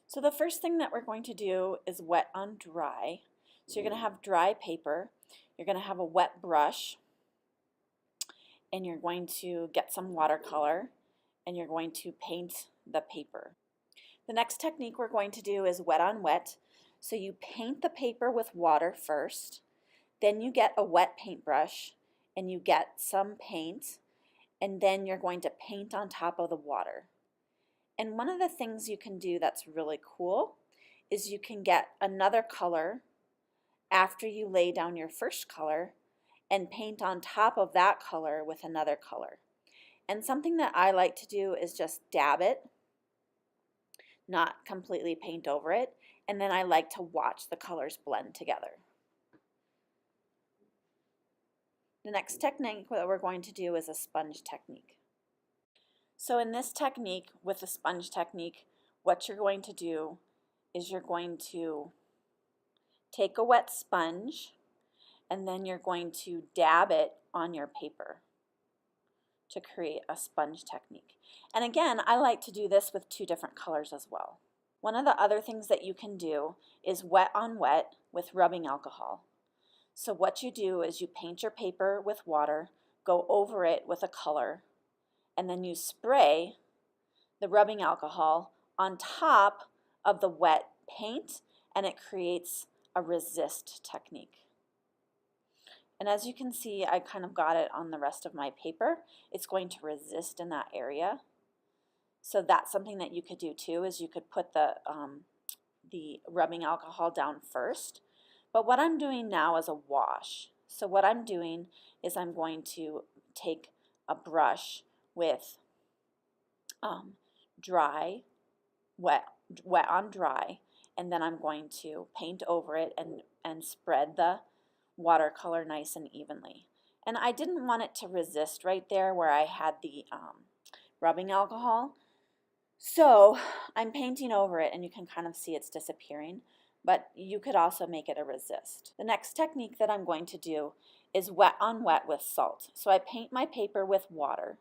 So the first thing that we're going to do is wet on dry. So you're going to have dry paper, you're going to have a wet brush, and you're going to get some watercolor, and you're going to paint the paper. The next technique we're going to do is wet on wet. So you paint the paper with water first, then you get a wet paintbrush and you get some paint, and then you're going to paint on top of the water. And one of the things you can do that's really cool is you can get another color after you lay down your first color and paint on top of that color with another color. And something that I like to do is just dab it, not completely paint over it, and then I like to watch the colors blend together. The next technique that we're going to do is a sponge technique. So in this technique, with the sponge technique, what you're going to do is you're going to take a wet sponge and then you're going to dab it on your paper to create a sponge technique. And again, I like to do this with two different colors as well. One of the other things that you can do is wet on wet with rubbing alcohol. So what you do is you paint your paper with water, go over it with a color, and then you spray the rubbing alcohol on top of the wet paint, and it creates a resist technique. And as you can see, I kind of got it on the rest of my paper. It's going to resist in that area. So that's something that you could do too, is you could put the rubbing alcohol down first. But what I'm doing now is a wash. So what I'm doing is I'm going to take a brush with wet on dry, and then I'm going to paint over it and spread the watercolor nice and evenly. And I didn't want it to resist right there where I had the rubbing alcohol. So I'm painting over it and you can kind of see it's disappearing, but you could also make it a resist. The next technique that I'm going to do is wet on wet with salt. So I paint my paper with water,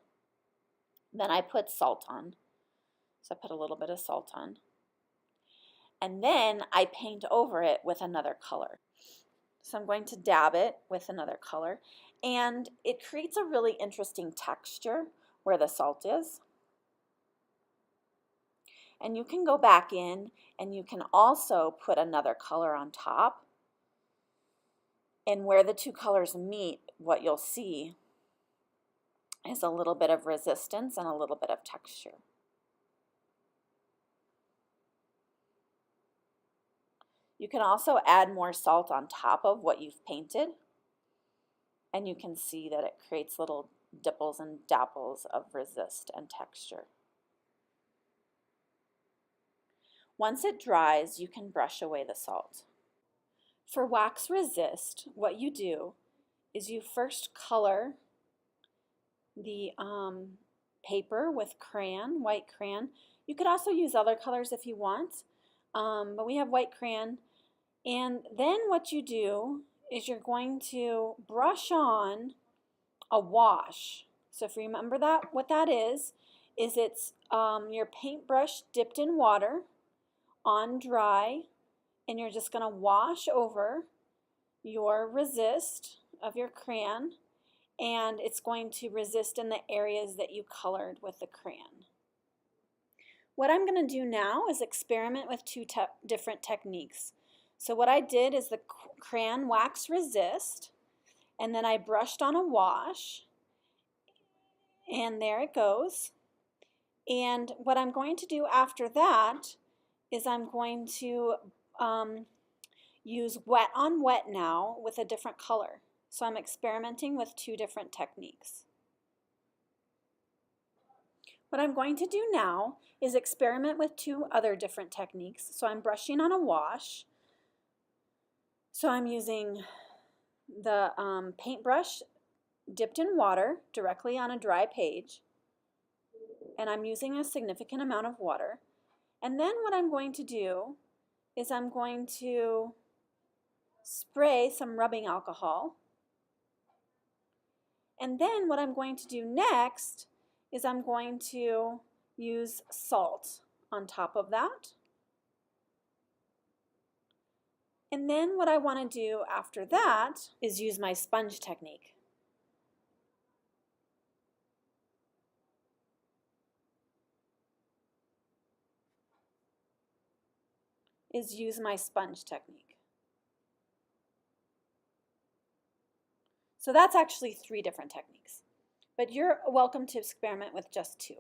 then I put salt on. So I put a little bit of salt on. And then I paint over it with another color. So I'm going to dab it with another color, and it creates a really interesting texture where the salt is. And you can go back in and you can also put another color on top. And where the two colors meet, what you'll see is a little bit of resistance and a little bit of texture. You can also add more salt on top of what you've painted, and you can see that it creates little dipples and dapples of resist and texture. Once it dries, you can brush away the salt. For wax resist, what you do is you first color the paper with crayon, white crayon. You could also use other colors if you want, but we have white crayon. And then what you do is you're going to brush on a wash. So if you remember that, what that is it's your paintbrush dipped in water on dry, and you're just going to wash over your resist of your crayon, and it's going to resist in the areas that you colored with the crayon. What I'm going to do now is experiment with two different techniques. So what I did is the crayon wax resist, and then I brushed on a wash, and there it goes. And what I'm going to do after that is I'm going to use wet on wet now with a different color. So I'm experimenting with two different techniques. What I'm going to do now is experiment with two other different techniques. So I'm brushing on a wash. So I'm using the paintbrush dipped in water directly on a dry page, and I'm using a significant amount of water. And then what I'm going to do is I'm going to spray some rubbing alcohol. And then what I'm going to do next is I'm going to use salt on top of that. And then what I want to do after that is use my sponge technique. So that's actually 3 different techniques, but you're welcome to experiment with just 2.